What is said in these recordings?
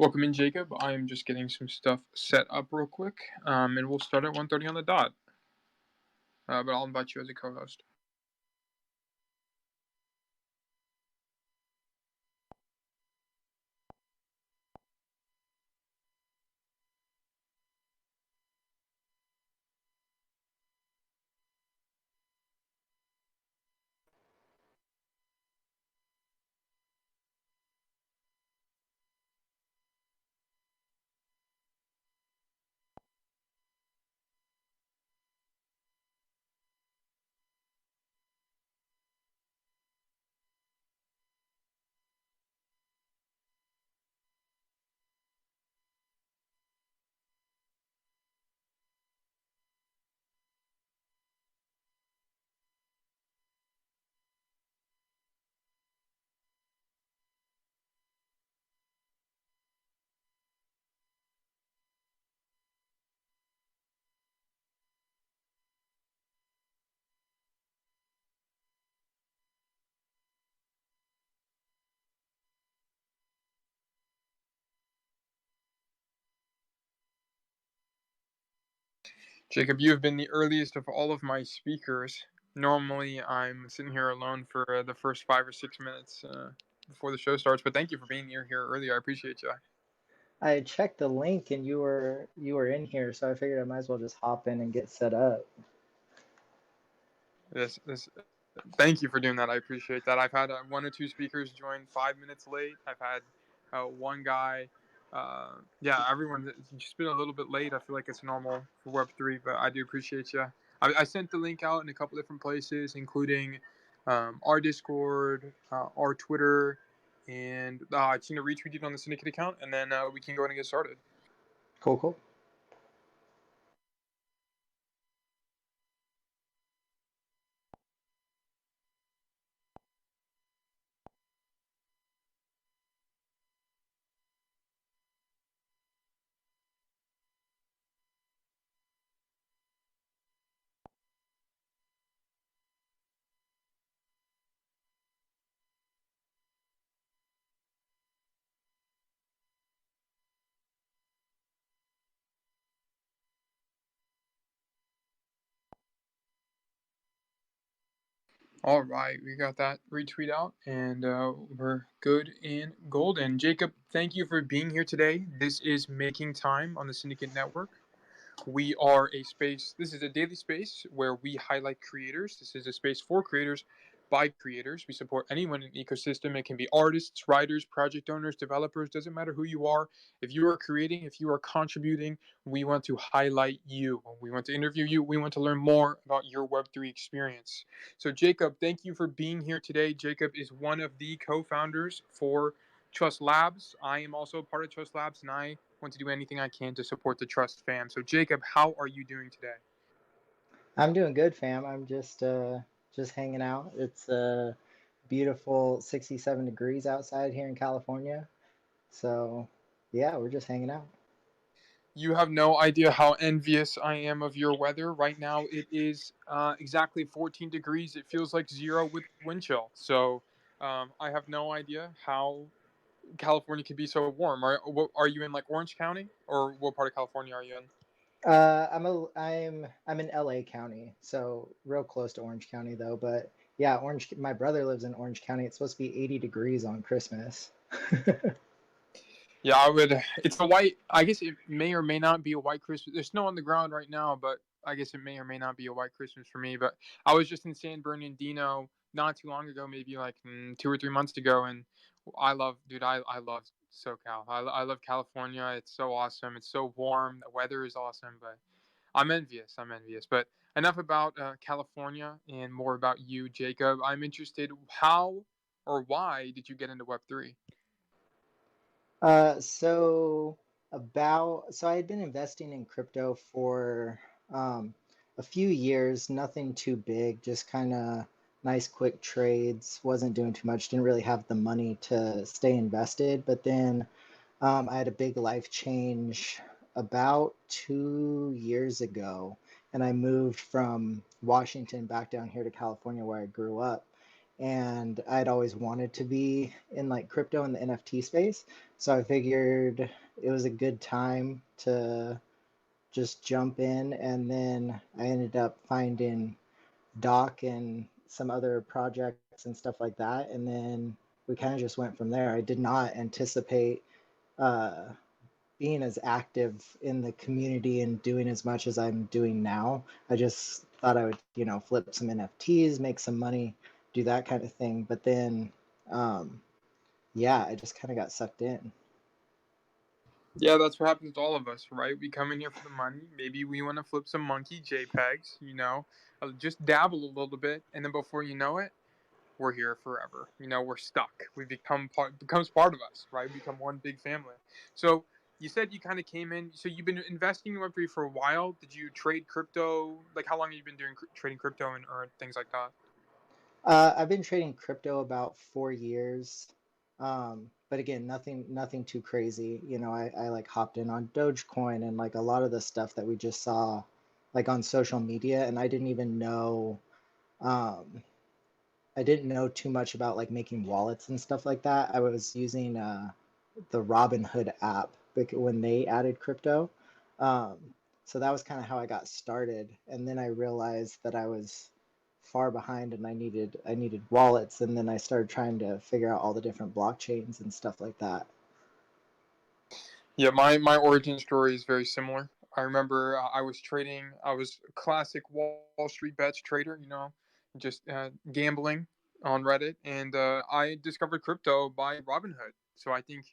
Welcome in, Jacob. I am just getting some stuff set up real quick, and we'll start at 1:30 on the dot. But I'll invite you as a co-host. Jacob, you have been the earliest of all of my speakers. Normally, I'm sitting here alone for the first 5 or 6 minutes before the show starts. But thank you for being here early. I appreciate you. I checked the link and you were in here, so I figured I might as well just hop in and get set up. Thank you for doing that. I appreciate that. I've had one or two speakers join 5 minutes late. I've had one guy. Everyone's just been a little bit late. I feel like it's normal for Web3, but I do appreciate you. I sent the link out in a couple different places, including our Discord, our Twitter, and I've seen it retweeted on the Syndicate account, and then we can go ahead and get started. Cool. All right, we got that retweet out, and we're good and golden. Jacob, thank you for being here today. This is Making Time on the Syndicate Network. We are a space, this is a daily space where we highlight creators. This is a space for creators by creators. We support anyone in the ecosystem. It can be artists, writers, project owners, developers, doesn't matter who you are. If you are creating, if you are contributing, we want to highlight you. We want to interview you. We want to learn more about your Web3 experience. So, Jacob, thank you for being here today. Jacob is one of the co founders for Trust Labs. I am also part of Trust Labs, and I want to do anything I can to support the Trust fam. So, Jacob, how are you doing today? I'm doing good, fam. I'm just hanging out. It's beautiful 67 degrees outside here in California. So, yeah, we're just hanging out. You have no idea how envious I am of your weather. Right now, it is exactly 14 degrees. It feels like zero with wind chill. So, I have no idea how California can be so warm. Are you in like Orange County, or what part of California are you in? I'm in LA County, so real close to Orange County though. But yeah, Orange. My brother lives in Orange County. It's supposed to be 80 degrees on Christmas. Yeah, I would. It's a white. I guess it may or may not be a white Christmas. There's snow on the ground right now, but I guess it may or may not be a white Christmas for me. But I was just in San Bernardino not too long ago, maybe like 2 or 3 months ago, and I love SoCal. I love California. It's so awesome. It's so warm. The weather is awesome, but I'm envious. I'm envious. But enough about California and more about you, Jacob. I'm interested. How or why did you get into Web3? So I had been investing in crypto for um, a few years, nothing too big, just kind of nice quick trades. Wasn't doing too much, didn't really have the money to stay invested. But then I had a big life change about 2 years ago, and I moved from Washington back down here to California where I grew up. and I'd always wanted to be in like crypto and the NFT space. So I figured it was a good time to just jump in, and then I ended up finding Doc and some other projects and stuff like that, and then we kind of just went from there. I did not anticipate uh, being as active in the community and doing as much as I'm doing now. I just thought I would, flip some NFTs, make some money, do that kind of thing. But then, um, yeah, I just kind of got sucked in. Yeah, that's what happens to all of us, right? We come in here for the money. Maybe we want to flip some monkey JPEGs, just dabble a little bit, and then before you know it, we're here forever. We're stuck. We becomes part of us, right? We become one big family. So you said you kind of came in. So you've been investing in Web3 for a while. Did you trade crypto? Like, how long have you been doing trading crypto and earn things like that? I've been trading crypto about 4 years. But again, nothing too crazy. I like hopped in on Dogecoin and like a lot of the stuff that we just saw like on social media, and um, I didn't know too much about like making wallets and stuff like that. I was using the Robinhood app when they added crypto. Um, so that was kind of how I got started. And then I realized that I was far behind and I needed wallets. And then I started trying to figure out all the different blockchains and stuff like that. Yeah, my origin story is very similar. I remember I was trading. I was a classic Wall Street bets trader. Just gambling on Reddit, and I discovered crypto by Robinhood. So I think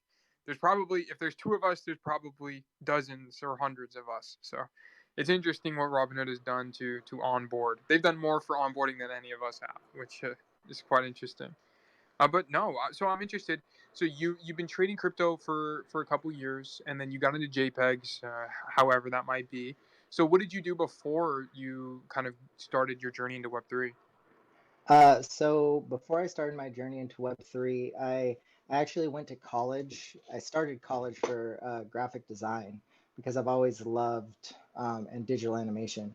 there's probably, if there's two of us, there's probably dozens or hundreds of us. So it's interesting what Robinhood has done to onboard. They've done more for onboarding than any of us have, which is quite interesting. But no, so I'm interested. So you've been trading crypto for a couple years, and then you got into JPEGs, however that might be. So what did you do before you kind of started your journey into Web3? So before I started my journey into Web3, I actually went to college. I started college for graphic design because I've always loved and digital animation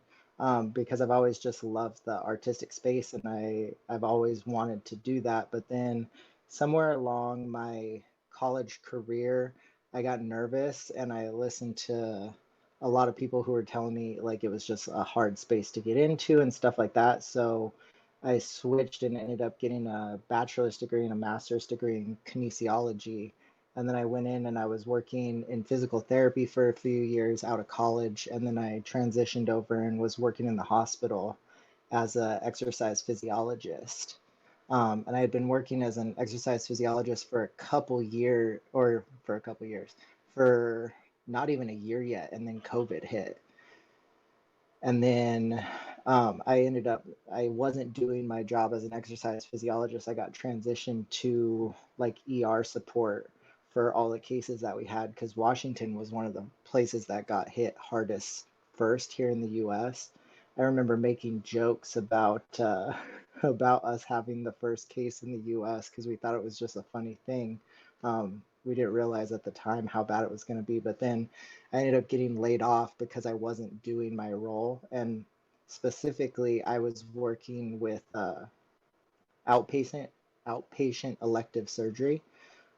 because I've always just loved the artistic space, and I've always wanted to do that. But then somewhere along my college career, I got nervous and I listened to a lot of people who were telling me like it was just a hard space to get into and stuff like that. So I switched and ended up getting a bachelor's degree and a master's degree in kinesiology. And then I went in and I was working in physical therapy for a few years out of college. And then I transitioned over and was working in the hospital as an exercise physiologist. And I had been working as an exercise physiologist for a couple years, for not even a year yet. And then COVID hit. And then I wasn't doing my job as an exercise physiologist. I got transitioned to like ER support for all the cases that we had because Washington was one of the places that got hit hardest first here in the US. I remember making jokes about about us having the first case in the US because we thought it was just a funny thing. We didn't realize at the time how bad it was going to be, but then I ended up getting laid off because I wasn't doing my role. And specifically, I was working with outpatient outpatient elective surgery,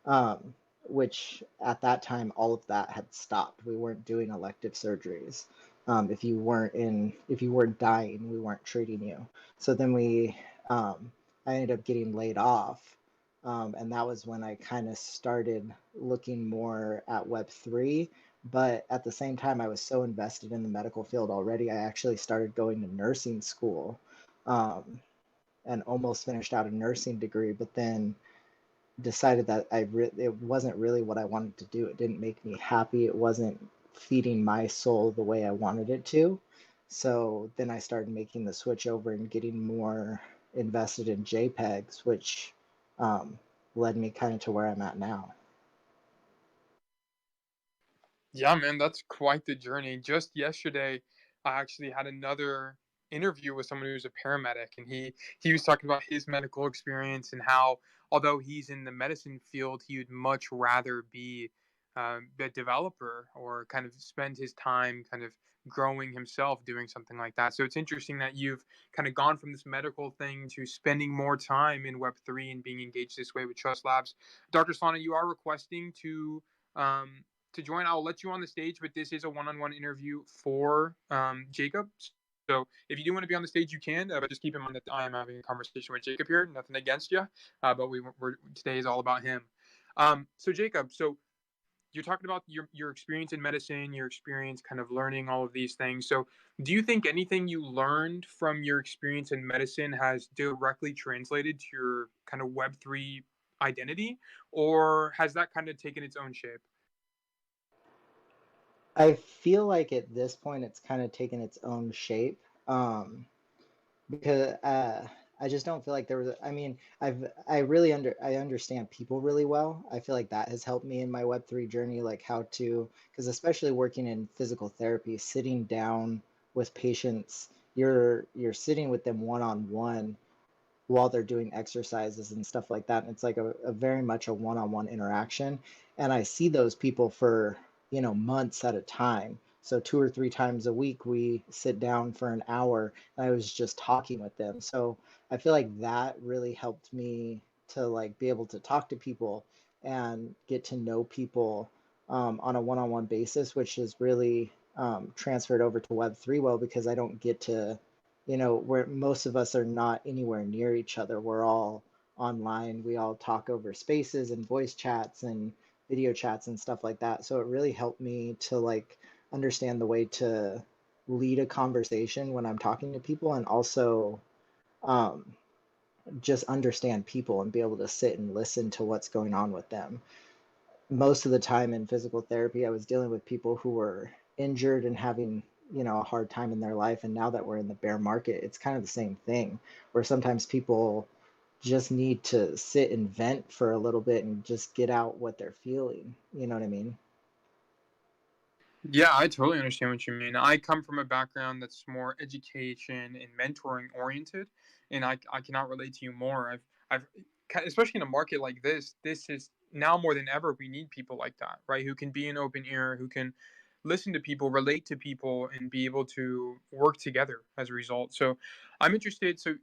um, which at that time all of that had stopped. We weren't doing elective surgeries. If you weren't dying, we weren't treating you. So then um, I ended up getting laid off, and that was when I kind of started looking more at Web3. But at the same time, I was so invested in the medical field already. I actually started going to nursing school, um, and almost finished out a nursing degree. But then decided that it wasn't really what I wanted to do. It didn't make me happy. It wasn't feeding my soul the way I wanted it to. So then I started making the switch over and getting more invested in JPEGs, which um, led me kind of to where I'm at now. Yeah, man, that's quite the journey. Just yesterday, I actually had another interview with someone who's a paramedic, and he was talking about his medical experience and how, although he's in the medicine field, he would much rather be a developer or kind of spend his time kind of growing himself doing something like that. So it's interesting that you've kind of gone from this medical thing to spending more time in Web3 and being engaged this way with Trust Labs. Dr. Solana, you are requesting to join. I'll let you on the stage, but this is a one-on-one interview for Jacob. So if you do want to be on the stage, you can, but just keep in mind that I am having a conversation with Jacob here. Nothing against you, but today is all about him. So Jacob, so you're talking about your experience in medicine, your experience kind of learning all of these things. So do you think anything you learned from your experience in medicine has directly translated to your kind of Web3 identity, or has that kind of taken its own shape? I feel like at this point it's kind of taken its own shape. Because I just don't feel like there was. I mean, I understand people really well. I feel like that has helped me in my Web3 journey, like how to, because especially working in physical therapy, sitting down with patients, you're sitting with them one on one while they're doing exercises and stuff like that. And it's like a very much a one-on-one interaction. And I see those people for, months at a time. So 2 or 3 times a week, we sit down for an hour. And I was just talking with them. So I feel like that really helped me to like be able to talk to people and get to know people on a one-on-one basis, which is really transferred over to Web3 well because I don't get to where most of us are not anywhere near each other. We're all online. We all talk over spaces and voice chats and video chats and stuff like that. So it really helped me to like understand the way to lead a conversation when I'm talking to people and also um, just understand people and be able to sit and listen to what's going on with them. Most of the time in physical therapy, I was dealing with people who were injured and having, a hard time in their life. And now that we're in the bear market, it's kind of the same thing where sometimes people just need to sit and vent for a little bit and just get out what they're feeling. You know what I mean? Yeah, I totally understand what you mean. I come from a background that's more education and mentoring oriented, and I cannot relate to you more. I've especially in a market like this is now more than ever we need people like that, right? Who can be an open ear, who can listen to people, relate to people, and be able to work together as a result. So, I'm interested. So,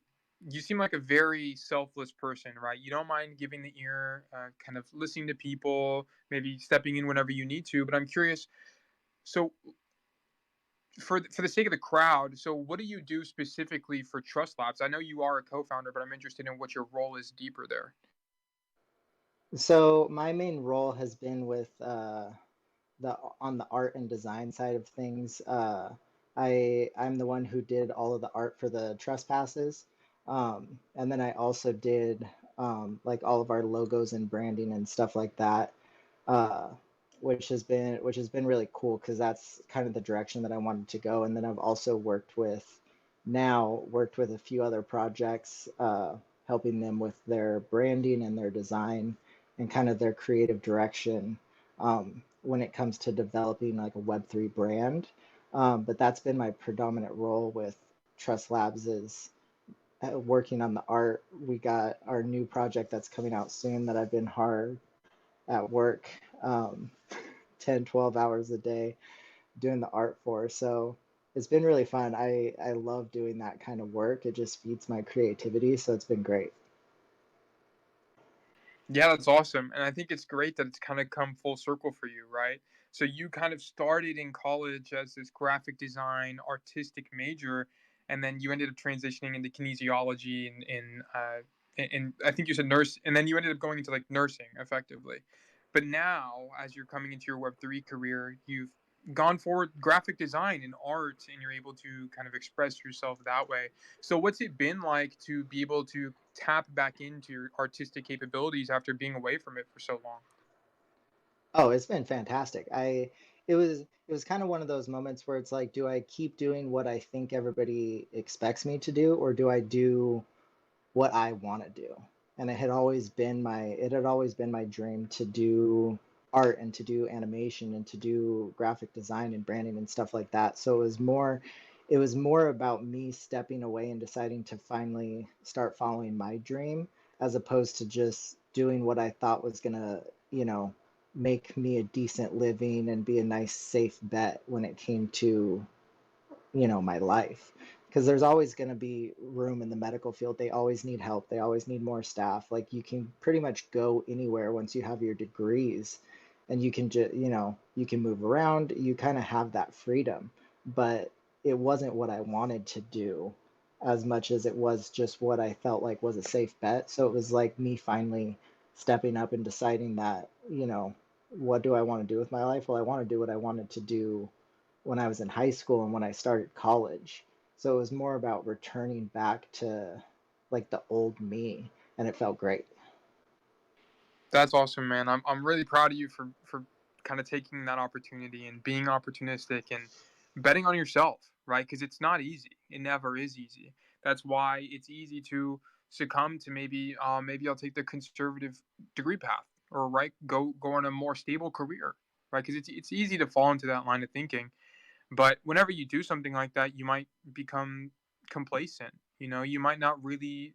you seem like a very selfless person, right? You don't mind giving the ear, kind of listening to people, maybe stepping in whenever you need to. But I'm curious, so for the sake of the crowd, so what do you do specifically for Trust Labs? I know you are a co-founder, but I'm interested in what your role is deeper there. So my main role has been with the on the art and design side of things. I'm the one who did all of the art for the trespasses, and then I also did like all of our logos and branding and stuff like that, uh, which has been really cool because that's kind of the direction that I wanted to go. And then I've also worked with a few other projects, helping them with their branding and their design and kind of their creative direction when it comes to developing like a Web3 brand. But that's been my predominant role with Trust Labs is working on the art. We got our new project that's coming out soon that I've been hard at work, um, 10, 12 hours a day doing the art for. So it's been really fun. I love doing that kind of work. It just feeds my creativity. So it's been great. Yeah, that's awesome. And I think it's great that it's kind of come full circle for you, right? So you kind of started in college as this graphic design artistic major, and then you ended up transitioning into kinesiology and I think you said nurse, and then you ended up going into like nursing effectively. But now, as you're coming into your Web3 career, you've gone for graphic design and art, and you're able to kind of express yourself that way. So, what's it been like to be able to tap back into your artistic capabilities after being away from it for so long? Oh, it's been fantastic. It was kind of one of those moments where it's like, do I keep doing what I think everybody expects me to do, or do I do what I want to do? And it had always been my dream to do art and to do animation and to do graphic design and branding and stuff like that. So it was more about me stepping away and deciding to finally start following my dream as opposed to just doing what I thought was gonna, you know, make me a decent living and be a nice safe bet when it came to my life. Because there's always going to be room in the medical field. They always need help. They always need more staff. Like you can pretty much go anywhere once you have your degrees, and you can just, you can move around. You kind of have that freedom. But it wasn't what I wanted to do as much as it was just what I felt like was a safe bet. So it was like me finally stepping up and deciding that, what do I want to do with my life? Well, I want to do what I wanted to do when I was in high school and when I started college. So it was more about returning back to like the old me, and it felt great. That's awesome, man. I'm really proud of you for kind of taking that opportunity and being opportunistic and betting on yourself, right? Because it's not easy. It never is easy. That's why it's easy to succumb to maybe I'll take the conservative degree path, or right, go on a more stable career, right? Because it's easy to fall into that line of thinking. But whenever you do something like that, you might become complacent. You might not really,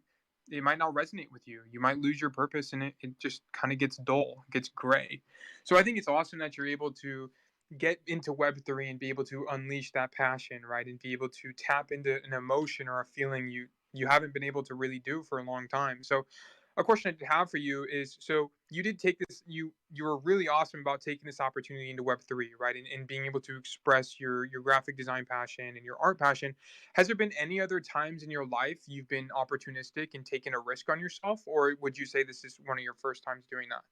it might not resonate with you. You might lose your purpose, and it just kind of gets dull, gets gray. So I think it's awesome that you're able to get into Web3 and be able to unleash that passion, right? And be able to tap into an emotion or a feeling you haven't been able to really do for a long time. So a question I have for you is, so you did take this, you were really awesome about taking this opportunity into Web3, right? And being able to express your graphic design passion and your art passion. Has there been any other times in your life you've been opportunistic and taken a risk on yourself, or would you say this is one of your first times doing that?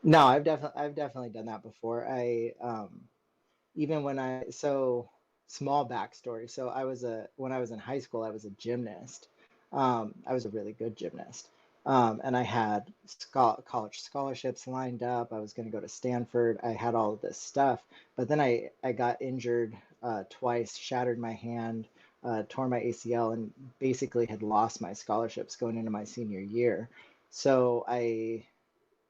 No, I've definitely done that before. I even when I so small backstory. So I was a when I was in high school, I was a gymnast. I was a really good gymnast. And I had college scholarships lined up. I was going to go to Stanford. I had all of this stuff, but then I got injured twice, shattered my hand, tore my ACL, and basically had lost my scholarships going into my senior year. So I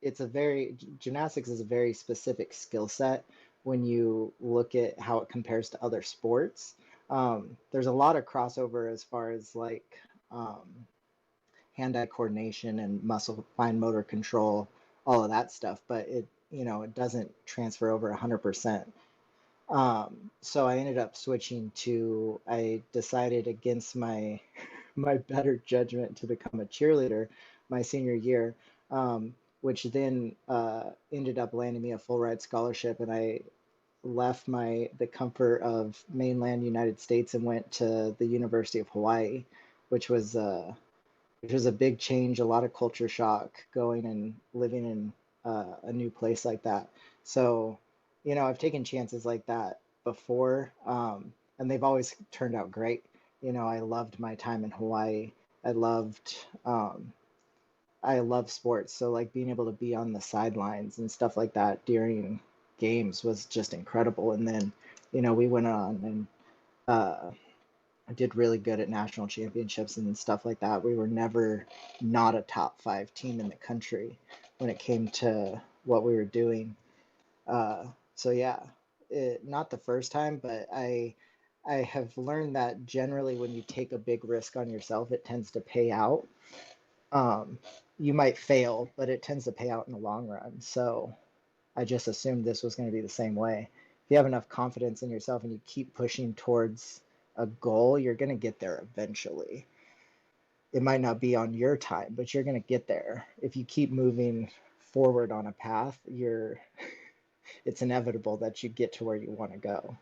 it's a very gymnastics is a very specific skill set when you look at how it compares to other sports. There's a lot of crossover as far as like hand-eye coordination and muscle fine motor control, all of that stuff, but it doesn't transfer over 100%. So I ended up switching to I decided against my better judgment to become a cheerleader my senior year, which then ended up landing me a full ride scholarship, and I left the comfort of mainland United States and went to the University of Hawaii, which was a big change, a lot of culture shock going and living in a new place like that. So, I've taken chances like that before, and they've always turned out great. I loved my time in Hawaii. I loved I love sports, so like being able to be on the sidelines and stuff like that during games was just incredible. And then, we went on and uh, did really good at national championships and stuff like that. We were never not a top five team in the country when it came to what we were doing. So yeah, not the first time, but I have learned that generally when you take a big risk on yourself, it tends to pay out. um, you might fail, but it tends to pay out in the long run. So I just assumed this was going to be the same way. If you have enough confidence in yourself and you keep pushing towards a goal, you're going to get there eventually. It might not be on your time, but you're going to get there. If you keep moving forward on a path, it's inevitable that you get to where you want to go.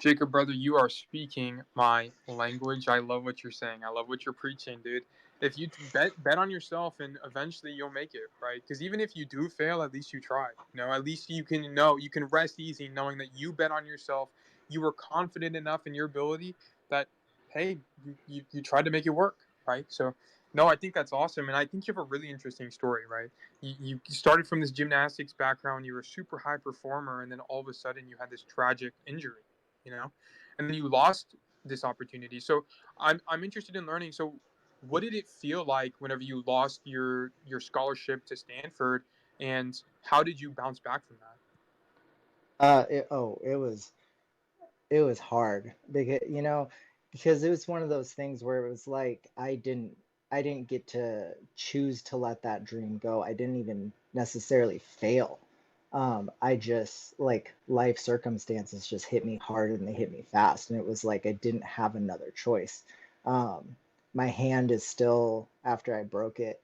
Jacob, brother, you are speaking my language. I love what you're saying. I love what you're preaching, dude. If you bet on yourself, and eventually you'll make it, right? Because even if you do fail, at least you tried. At least you can know you can rest easy knowing that you bet on yourself. You were confident enough in your ability that, hey, you tried to make it work, right? So, no, I think that's awesome, and I think you have a really interesting story, right? You started from this gymnastics background. You were a super high performer, and then all of a sudden you had this tragic injury, you know, and then you lost this opportunity. So I'm interested in learning. So what did it feel like whenever you lost your scholarship to Stanford, and how did you bounce back from that? It was hard because it was one of those things where it was like I didn't get to choose to let that dream go. I didn't even necessarily fail. I just like life circumstances just hit me hard and they hit me fast, and it was like I didn't have another choice. Um, my hand is still, after I broke it,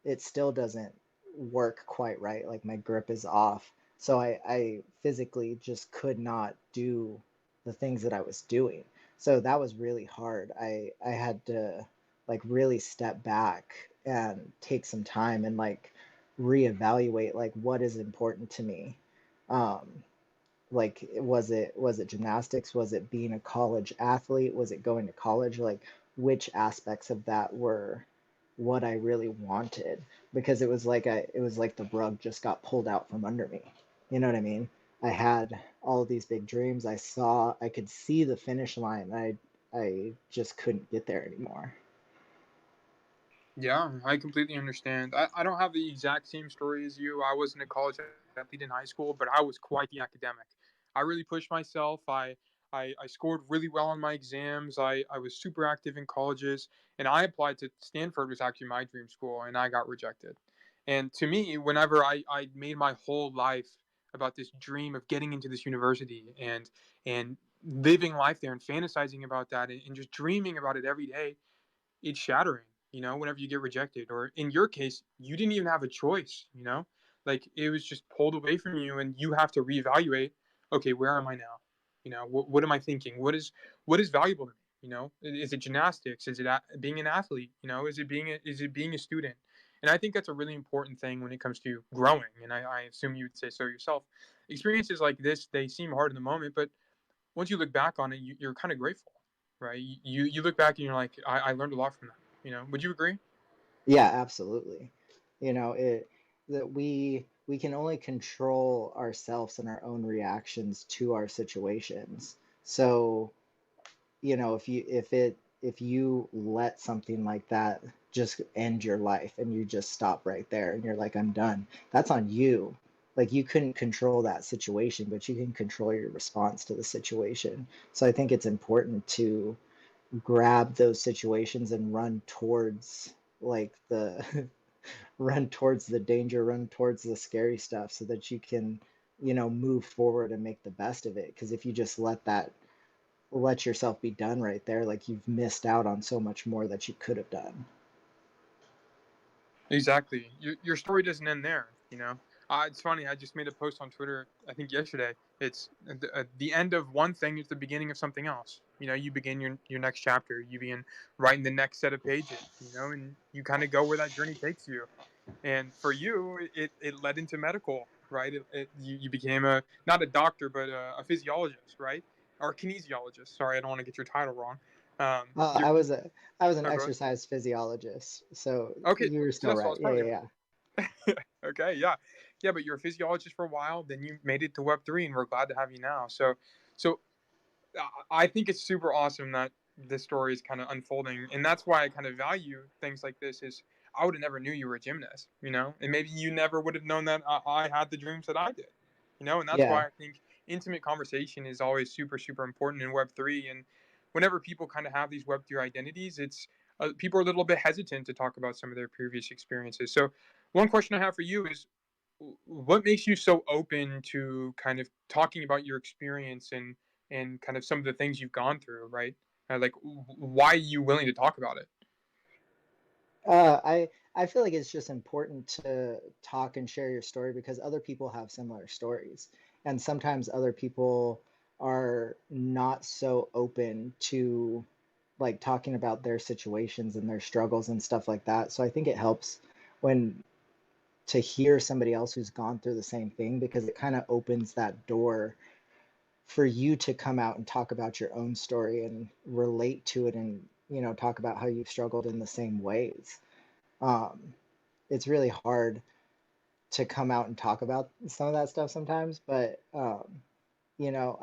it still doesn't work quite right. Like my grip is off, so I physically just could not do the things that I was doing. So that was really hard. I had to like really step back and take some time and like reevaluate like what is important to me. Um, like was it gymnastics? Was it being a college athlete? Was it going to college? Like which aspects of that were what I really wanted? Because it was like the rug just got pulled out from under me. You know what I mean? I had all of these big dreams. I could see the finish line. I just couldn't get there anymore. Yeah, I completely understand. I don't have the exact same story as you. I wasn't a college athlete in high school, but I was quite the academic. I really pushed myself. I scored really well on my exams. I was super active in colleges, and I applied to Stanford, was actually my dream school, and I got rejected. And to me, whenever I made my whole life about this dream of getting into this university and living life there and fantasizing about that and just dreaming about it every day, it's shattering, whenever you get rejected. Or in your case, you didn't even have a choice, like it was just pulled away from you and you have to reevaluate, okay, where am I now? What am I thinking? What is valuable to me? Is it gymnastics? Is it being an athlete? Is it being a student? And I think that's a really important thing when it comes to growing. And I assume you would say so yourself. Experiences like this, they seem hard in the moment, but once you look back on it, you're kind of grateful, right? You look back and you're like, I learned a lot from that. Would you agree? Yeah, absolutely. You know, it that we can only control ourselves and our own reactions to our situations. So, you know, if you let something like that just end your life and you just stop right there and you're like, I'm done, that's on you. Like you couldn't control that situation, but you can control your response to the situation. So I think it's important to grab those situations and run towards like the run towards the danger, run towards the scary stuff so that you can, you know, move forward and make the best of it. Because if you just let yourself be done right there, like you've missed out on so much more that you could have done. Exactly. Your story doesn't end there. It's funny. I just made a post on Twitter, I think yesterday. It's the end of one thing is the beginning of something else. You begin your next chapter. You begin writing the next set of pages. And you kind of go where that journey takes you. And for you, it led into medical, right? You became not a doctor, but a physiologist, right? Or kinesiologist. Sorry, I don't want to get your title wrong. Uh, You're, I was a I was an oh, go ahead. exercise physiologist, so Okay, you were so still that's what I right. was Yeah, probably yeah, thinking. yeah. Okay, yeah, yeah, but you're a physiologist for a while, then you made it to Web3, and we're glad to have you now. So I think it's super awesome that this story is kind of unfolding, and that's why I kind of value things like this. Is I would have never knew you were a gymnast, and maybe you never would have known that I had the dreams that I did, and that's Yeah. why I think intimate conversation is always super super important in Web3. And whenever people kind of have these Web3 identities, it's people are a little bit hesitant to talk about some of their previous experiences. So one question I have for you is, what makes you so open to kind of talking about your experience and kind of some of the things you've gone through, right? Like, why are you willing to talk about it? I feel like it's just important to talk and share your story because other people have similar stories, and sometimes other people are not so open to like talking about their situations and their struggles and stuff like that. So I think it helps when to hear somebody else who's gone through the same thing because it kind of opens that door for you to come out and talk about your own story and relate to it and, you know, talk about how you've struggled in the same ways. Um, it's really hard to come out and talk about some of that stuff sometimes, but you know,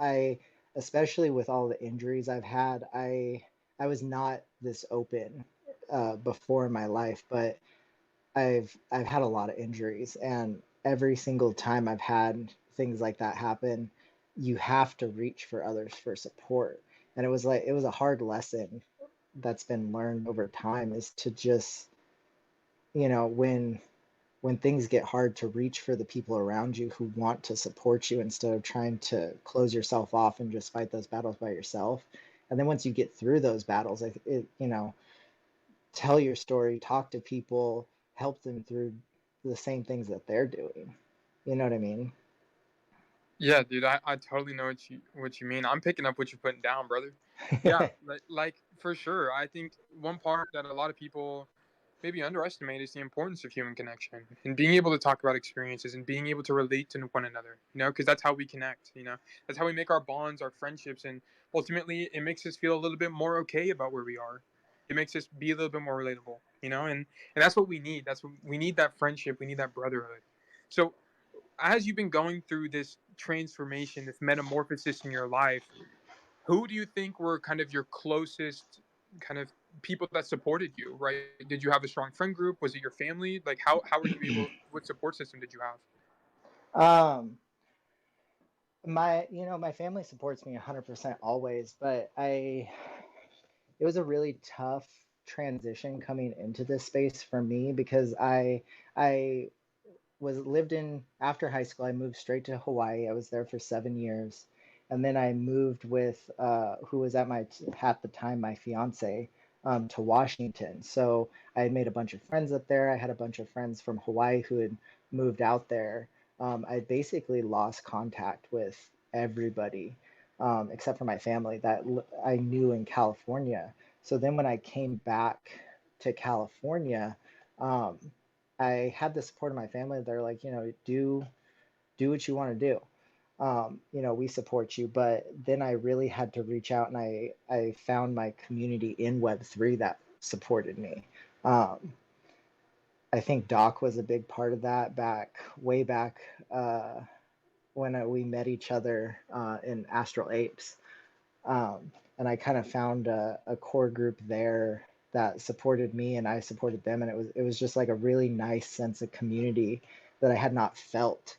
especially with all the injuries I've had, I was not this open before in my life, but I've had a lot of injuries, and every single time I've had things like that happen, you have to reach for others for support. And it was a hard lesson that's been learned over time is to just, you know, when things get hard, to reach for the people around you who want to support you instead of trying to close yourself off and just fight those battles by yourself. And then once you get through those battles, tell your story, talk to people, help them through the same things that they're doing. You know what I mean? Yeah, dude, I totally know what you mean. I'm picking up what you're putting down, brother. Yeah, like for sure. I think one part that a lot of people maybe underestimate is the importance of human connection and being able to talk about experiences and being able to relate to one another. You know, because that's how we connect. You know, that's how we make our bonds, our friendships, and ultimately it makes us feel a little bit more okay about where we are. It makes us be a little bit more relatable. You know, and that's what we need. That's what we need. That friendship. We need that brotherhood. So as you've been going through this transformation, this metamorphosis in your life, who do you think were kind of your closest kind of people that supported you, right? Did you have a strong friend group? Was it your family? Like how were you able, what support system did you have? um, my family supports me 100% always, but it was a really tough transition coming into this space for me because I was lived in after high school. I moved straight to Hawaii. I was there for 7 years, and then I moved with who was at the time my fiance, to Washington. So I had made a bunch of friends up there. I had a bunch of friends from Hawaii who had moved out there. I basically lost contact with everybody, except for my family that I knew in California. So then when I came back to California, um, I had the support of my family. They're like, do what you want to do. We support you. But then I really had to reach out, and I found my community in Web3 that supported me. Um, I think Doc was a big part of that way back when we met each other in Astral Apes. And I kind of found a core group there that supported me, and I supported them, and it was just like a really nice sense of community that I had not felt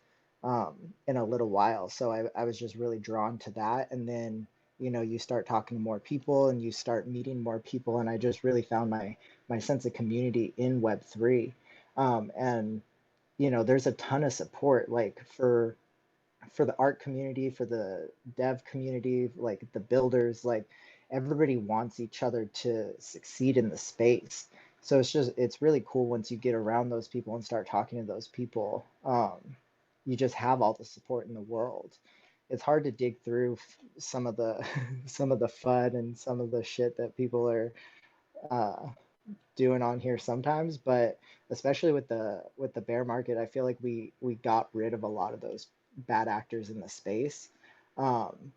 in a little while. So I was just really drawn to that, and then you start talking to more people, and you start meeting more people, and I just really found my sense of community in Web3, and there's a ton of support like for the art community, for the dev community, like the builders, like everybody wants each other to succeed in the space. So it's really cool once you get around those people and start talking to those people. You just have all the support in the world. It's hard to dig through some of the some of the fun and some of the shit that people are uh, doing on here sometimes, but especially with the bear market, I feel like we got rid of a lot of those bad actors in the space. Um,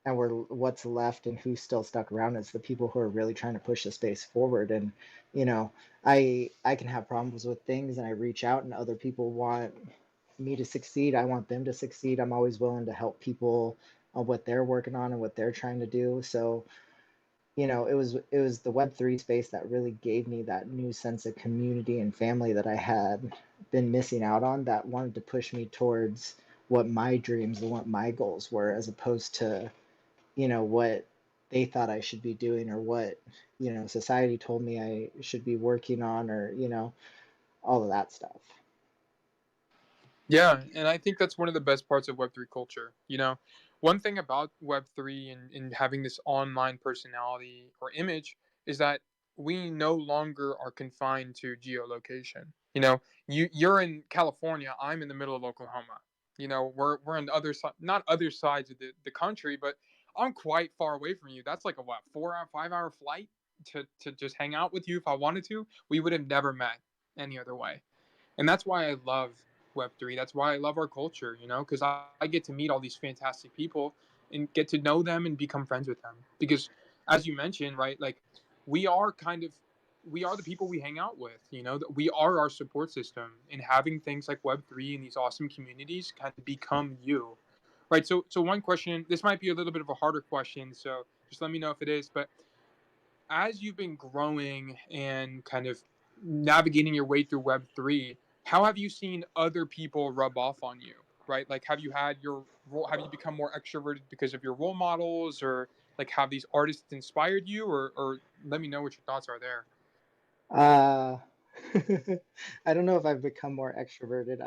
and what's left and who's still stuck around is the people who are really trying to push the space forward. And you know, I can have problems with things, and I reach out, and other people want me to succeed. I want them to succeed. I'm always willing to help people on what they're working on and what they're trying to do. So it was the Web3 space that really gave me that new sense of community and family that I had been missing out on, that wanted to push me towards what my dreams and what my goals were, as opposed to, what they thought I should be doing, or what, society told me I should be working on, or, all of that stuff. Yeah, and I think that's one of the best parts of Web3 culture. You know, one thing about Web3 and having this online personality or image is that we no longer are confined to geolocation. You know, you're in California, I'm in the middle of Oklahoma. You know, we're on the other side, not other sides of the country, but I'm quite far away from you. That's like a what, 4 hour, 5 hour flight to just hang out with you if I wanted to. We would have never met any other way. And that's why I love Web3. That's why I love our culture, you know, because I get to meet all these fantastic people and get to know them and become friends with them. Because as you mentioned, right, like we are kind of we are the people we hang out with, you know, we are our support system, and having things like Web3 and these awesome communities kind of become you. Right. So one question, this might be a little bit of a harder question, so just let me know if it is, but as you've been growing and kind of navigating your way through Web3, how have you seen other people rub off on you? Right? Like, have you become more extroverted because of your role models, or like have these artists inspired you, or let me know what your thoughts are there. Uh, I don't know if I've become more extroverted.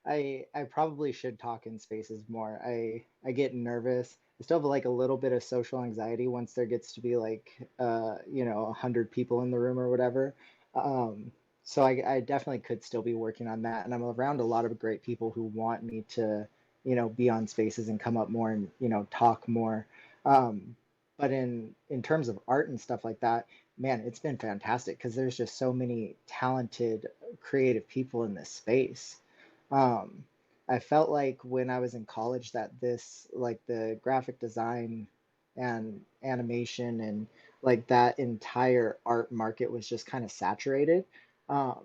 I probably should talk in spaces more. I get nervous. I still have like a little bit of social anxiety once there gets to be like 100 people in the room or whatever. Um, so I definitely could still be working on that. And I'm around a lot of great people who want me to, be on spaces and come up more and, talk more. Um, but in terms of art and stuff like that, man, it's been fantastic because there's just so many talented, creative people in this space. um, I felt like when I was in college that this, like the graphic design and animation and like that entire art market was just kind of saturated. Um,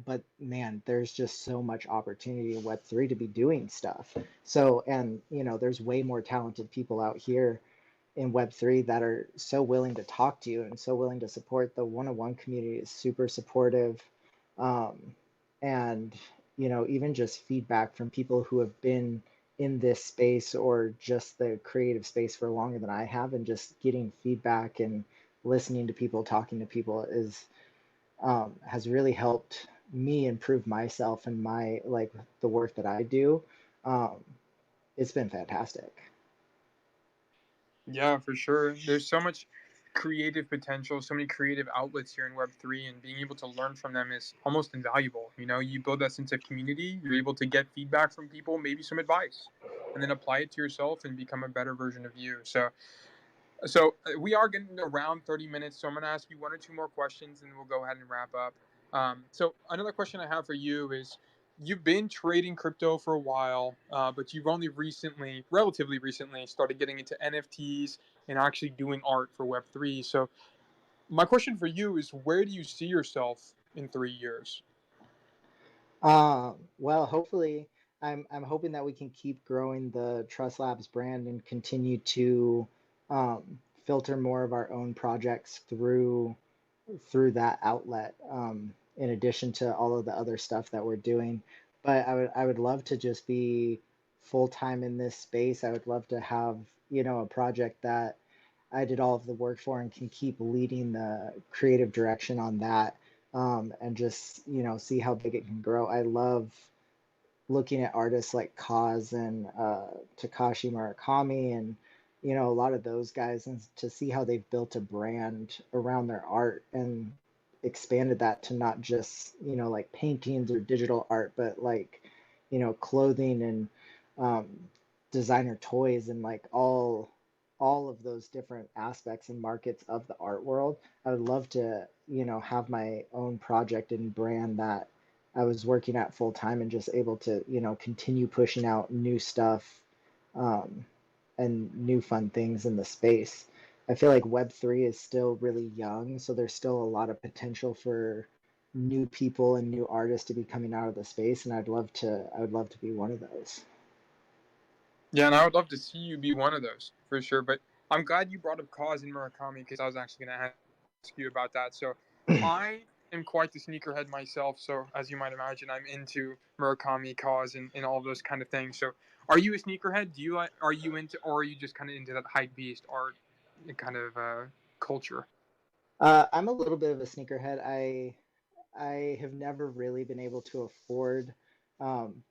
but man, there's just so much opportunity in Web3 to be doing stuff. So, and there's way more talented people out here in Web3 that are so willing to talk to you and so willing to support. The one-on-one community is super supportive. Um, and, even just feedback from people who have been in this space or just the creative space for longer than I have, and just getting feedback and listening to people, talking to people has really helped me improve myself and my like the work that I do. Um, it's been fantastic. Yeah, for sure. There's so much creative potential, so many creative outlets here in Web3, and being able to learn from them is almost invaluable. You build that sense of community, you're able to get feedback from people, maybe some advice, and then apply it to yourself and become a better version of you. So we are getting around 30 minutes, so I'm going to ask you one or two more questions, and we'll go ahead and wrap up. So another question I have for you is, you've been trading crypto for a while, but you've only recently, relatively recently, started getting into NFTs and actually doing art for Web3. So my question for you is, where do you see yourself in 3 years? Well, hopefully, I'm hoping that we can keep growing the Trust Labs brand and continue to filter more of our own projects through that outlet. In addition to all of the other stuff that we're doing, but I would love to just be full time in this space. I would love to have a project that I did all of the work for and can keep leading the creative direction on that, and just see how big it can grow. I love looking at artists like Kaz and Takashi Murakami and a lot of those guys, and to see how they've built a brand around their art and expanded that to not just like paintings or digital art, but like clothing and um, designer toys and like all of those different aspects and markets of the art world. I would love to have my own project and brand that I was working at full time and just able to, continue pushing out new stuff, um, and new fun things in the space. I feel like Web3 is still really young, so there's still a lot of potential for new people and new artists to be coming out of the space, and I would love to be one of those. Yeah, and I would love to see you be one of those for sure. But I'm glad you brought up Kaz and Murakami, because I was actually going to ask you about that. So I am quite the sneakerhead myself. So as you might imagine, I'm into Murakami, Kaz, and all of those kind of things. So are you a sneakerhead? Are you into, or are you just kind of into that hype beast art kind of culture? I'm a little bit of a sneakerhead. I have never really been able to afford um,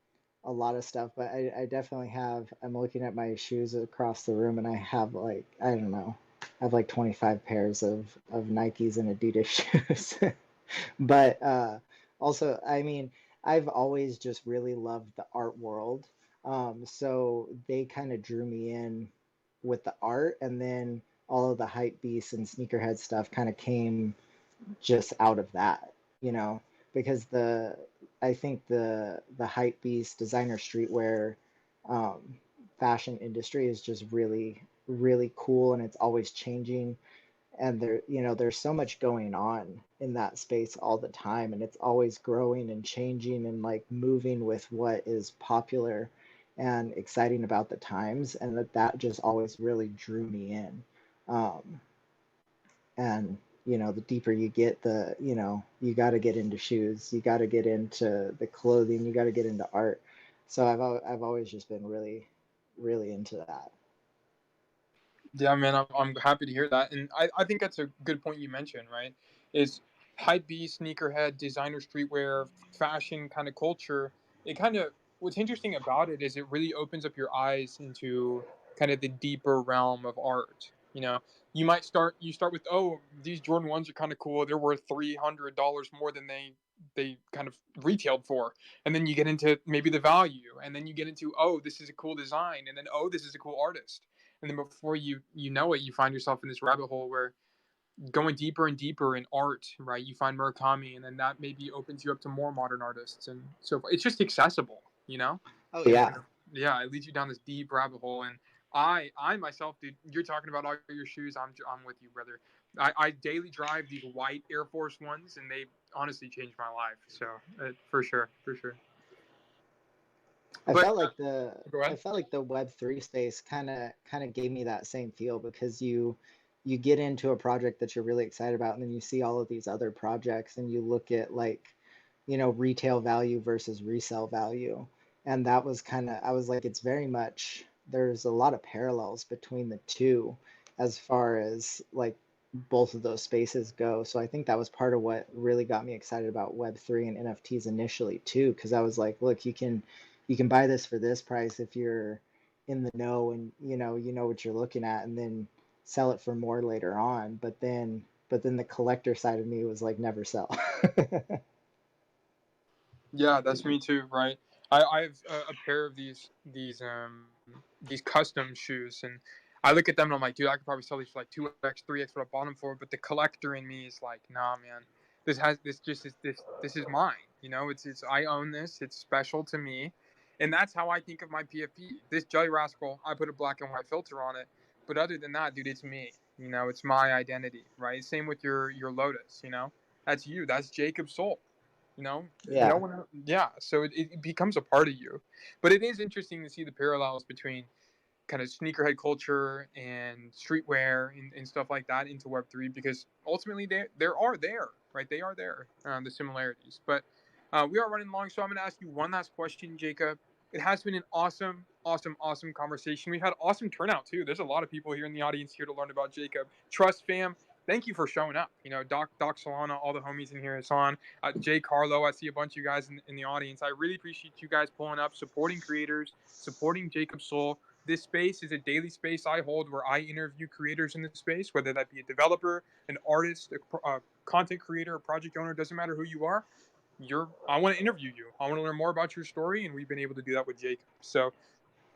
a lot of stuff, but I definitely have. I'm looking at my shoes across the room, and I have like I don't know, I have like 25 pairs of Nikes and Adidas shoes. But also, I mean, I've always just really loved the art world. So they kind of drew me in with the art, and then all of the hype beasts and sneakerhead stuff kind of came just out of that, you know, because I think the hype beast designer streetwear um, fashion industry is just really really cool, and it's always changing, and there's so much going on in that space all the time, and it's always growing and changing and like moving with what is popular and exciting about the times, and that just always really drew me in. um, and the deeper you get, the you got to get into shoes, you got to get into the clothing, you got to get into art. So I've always just been really really into that. Yeah, man, I'm happy to hear that. And I think that's a good point you mentioned, right? Is hype beast, sneakerhead, designer streetwear, fashion kind of culture, it kind of what's interesting about it is it really opens up your eyes into kind of the deeper realm of art. You start with, oh, these Jordan ones are kind of cool. They're worth $300 more than they kind of retailed for, and then you get into maybe the value, and then you get into, oh, this is a cool design, and then, oh, this is a cool artist, and then before you know it, you find yourself in this rabbit hole where going deeper and deeper in art, right? You find Murakami, and then that maybe opens you up to more modern artists, and so it's just accessible, Oh and yeah. yeah, it leads you down this deep rabbit hole. And I myself, dude, you're talking about all your shoes. I'm with you, brother. I daily drive these white Air Force Ones, and they honestly changed my life. So for sure, for sure. I But felt like the go I ahead. felt like the Web3 space kind of gave me that same feel because you get into a project that you're really excited about, and then you see all of these other projects and you look at like, retail value versus resale value. And that was kind of, I was like, it's very much, there's a lot of parallels between the two as far as like both of those spaces go. So I think that was part of what really got me excited about Web3 and NFTs initially too, because I was like, look, you can buy this for this price if you're in the know and you know what you're looking at, and then sell it for more later on. But then the collector side of me was like, never sell. Yeah, that's me too, right? I have a pair of these custom shoes, and I look at them and I'm like, dude, I could probably sell these for like 2x, 3x what I bought them for. But the collector in me is like, nah, man, this is mine. It's I own this. It's special to me, and that's how I think of my PFP. This Jelly Rascal, I put a black and white filter on it, but other than that, dude, it's me. It's my identity, right? Same with your Lotus. That's you. That's Jacob Soul. No Yeah. one. Yeah, so it becomes a part of you. But it is interesting to see the parallels between kind of sneakerhead culture and streetwear and stuff like that into Web3, because ultimately there are there, right? They are there, the similarities. But we are running long, so I'm going to ask you one last question, Jacob. It has been an awesome, awesome, awesome conversation. We've had awesome turnout too. There's a lot of people here in the audience here to learn about Jacob. Trust fam, thank you for showing up. Doc Solana, all the homies in here, Hassan, Jay Carlo. I see a bunch of you guys in the audience. I really appreciate you guys pulling up, supporting creators, supporting Jacob Soul. This space is a daily space I hold where I interview creators in this space, whether that be a developer, an artist, a content creator, a project owner. Doesn't matter who you are. I want to interview you. I want to learn more about your story, and we've been able to do that with Jacob. So,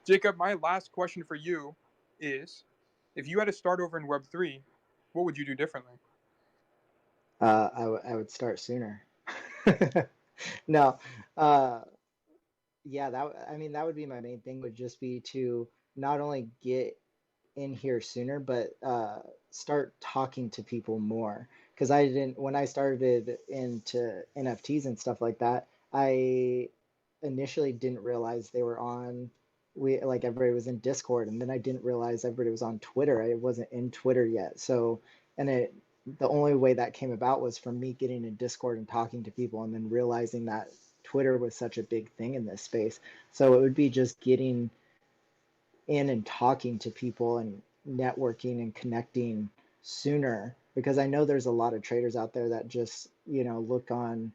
Jacob, my last question for you is: if you had to start over in Web3, what would you do differently? I would start sooner. No, uh, yeah, I mean, that would be my main thing, would just be to not only get in here sooner, but start talking to people more. Because I didn't, when I started into NFTs and stuff like that, I initially didn't realize they were on. We like everybody was in Discord, and then I didn't realize everybody was on Twitter. I wasn't in Twitter yet, so and it the only way that came about was from me getting in Discord and talking to people, and then realizing that Twitter was such a big thing in this space. So it would be just getting in and talking to people and networking and connecting sooner, because I know there's a lot of traders out there that just, look on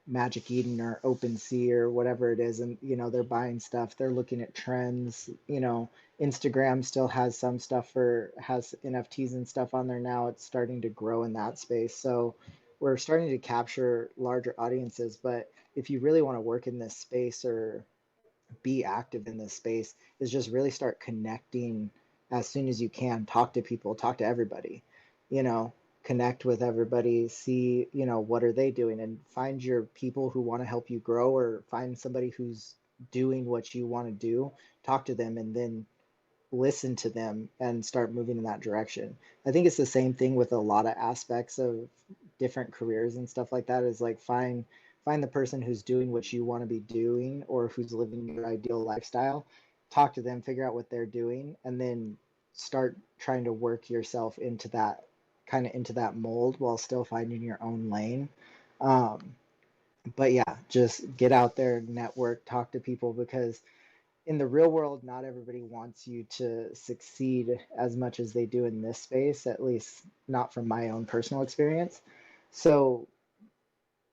Magic Eden or OpenSea or whatever it is, and they're buying stuff, they're looking at trends. Instagram still has some stuff has NFTs and stuff on there now. It's starting to grow in that space. So we're starting to capture larger audiences. But if you really want to work in this space or be active in this space, is just really start connecting as soon as you can. Talk to people, talk to everybody, you know, connect with everybody, see, what are they doing, and find your people who want to help you grow, or find somebody who's doing what you want to do, talk to them, and then listen to them and start moving in that direction. I think it's the same thing with a lot of aspects of different careers and stuff like that, is like find the person who's doing what you want to be doing, or who's living your ideal lifestyle. Talk to them, figure out what they're doing, and then start trying to work yourself into that mold while still finding your own lane. Um, but yeah, just get out there, network, talk to people, because in the real world, not everybody wants you to succeed as much as they do in this space, at least not from my own personal experience. So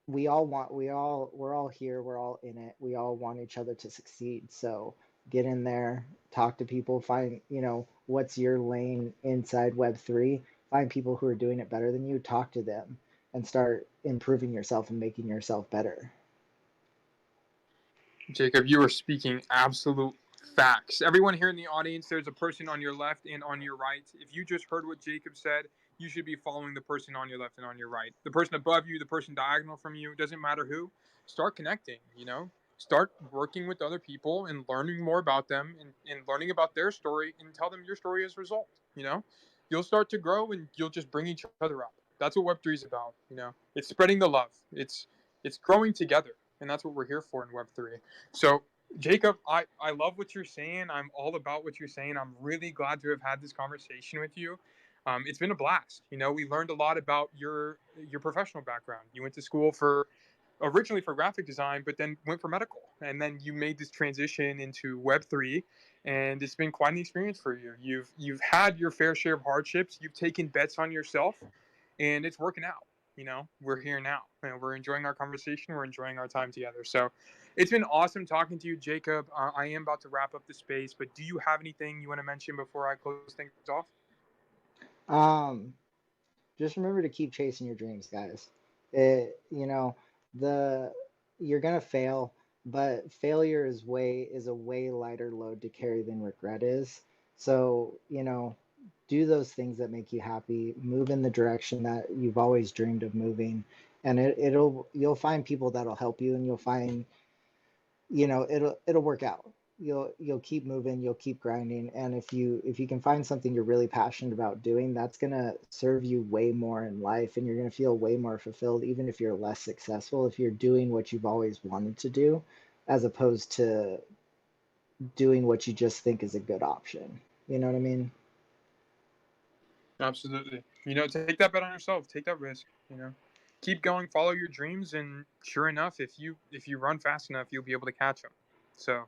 we're all here, we're all in it. We all want each other to succeed. So get in there, talk to people, find, what's your lane inside Web3, find people who are doing it better than you, talk to them and start improving yourself and making yourself better. Jacob, you are speaking absolute facts. Everyone here in the audience, there's a person on your left and on your right. If you just heard what Jacob said, you should be following the person on your left and on your right. The person above you, the person diagonal from you, doesn't matter who. Start connecting, Start working with other people and learning more about them and learning about their story and tell them your story as a result. You'll start to grow and you'll just bring each other up. That's what Web3 is about. It's spreading the love. It's growing together, and that's what we're here for in Web3. So, Jacob, I love what you're saying. I'm all about what you're saying. I'm really glad to have had this conversation with you. It's been a blast. We learned a lot about your professional background. You went to school originally for graphic design, but then went for medical, and then you made this transition into Web3, and it's been quite an experience for you. You've had your fair share of hardships. You've taken bets on yourself, and it's working out. We're here now, and we're enjoying our conversation. We're enjoying our time together. So it's been awesome talking to you, Jacob. I am about to wrap up the space, but do you have anything you want to mention before I close things off? Um, just remember to keep chasing your dreams, guys. It, the you're gonna fail, but failure is a way lighter load to carry than regret is. So, do those things that make you happy, move in the direction that you've always dreamed of moving, and you'll find people that'll help you, and you'll find, it'll work out. You'll keep moving, you'll keep grinding, and if you can find something you're really passionate about doing, that's gonna serve you way more in life, and you're gonna feel way more fulfilled, even if you're less successful, if you're doing what you've always wanted to do, as opposed to doing what you just think is a good option. You know what I mean? Absolutely. Take that bet on yourself. Take that risk. Keep going. Follow your dreams, and sure enough, if you run fast enough, you'll be able to catch them. So,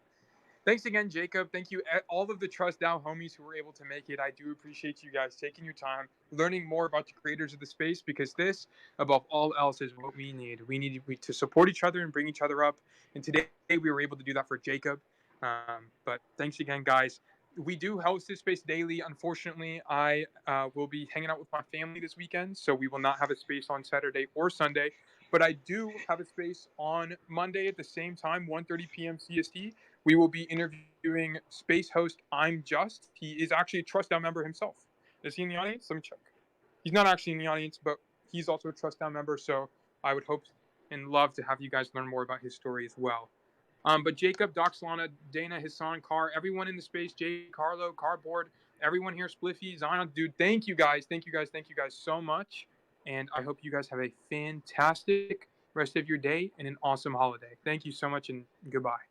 thanks again, Jacob. Thank you, all of the Trust DAO homies who were able to make it. I do appreciate you guys taking your time, learning more about the creators of the space, because this, above all else, is what we need. We need to support each other and bring each other up. And today we were able to do that for Jacob. But thanks again, guys. We do host this space daily. Unfortunately, I will be hanging out with my family this weekend, so we will not have a space on Saturday or Sunday. But I do have a space on Monday at the same time, 1:30 p.m. CST. We will be interviewing space host I'm Just. He is actually a Trust Down member himself. Is he in the audience? Let me check. He's not actually in the audience, but he's also a Trust Down member, so I would hope and love to have you guys learn more about his story as well. But Jacob, Doc Solana, Dana, Hassan, Carr, everyone in the space, Jay, Carlo, Cardboard, everyone here, Spliffy, Zion, dude, thank you guys so much. And I hope you guys have a fantastic rest of your day and an awesome holiday. Thank you so much, and goodbye.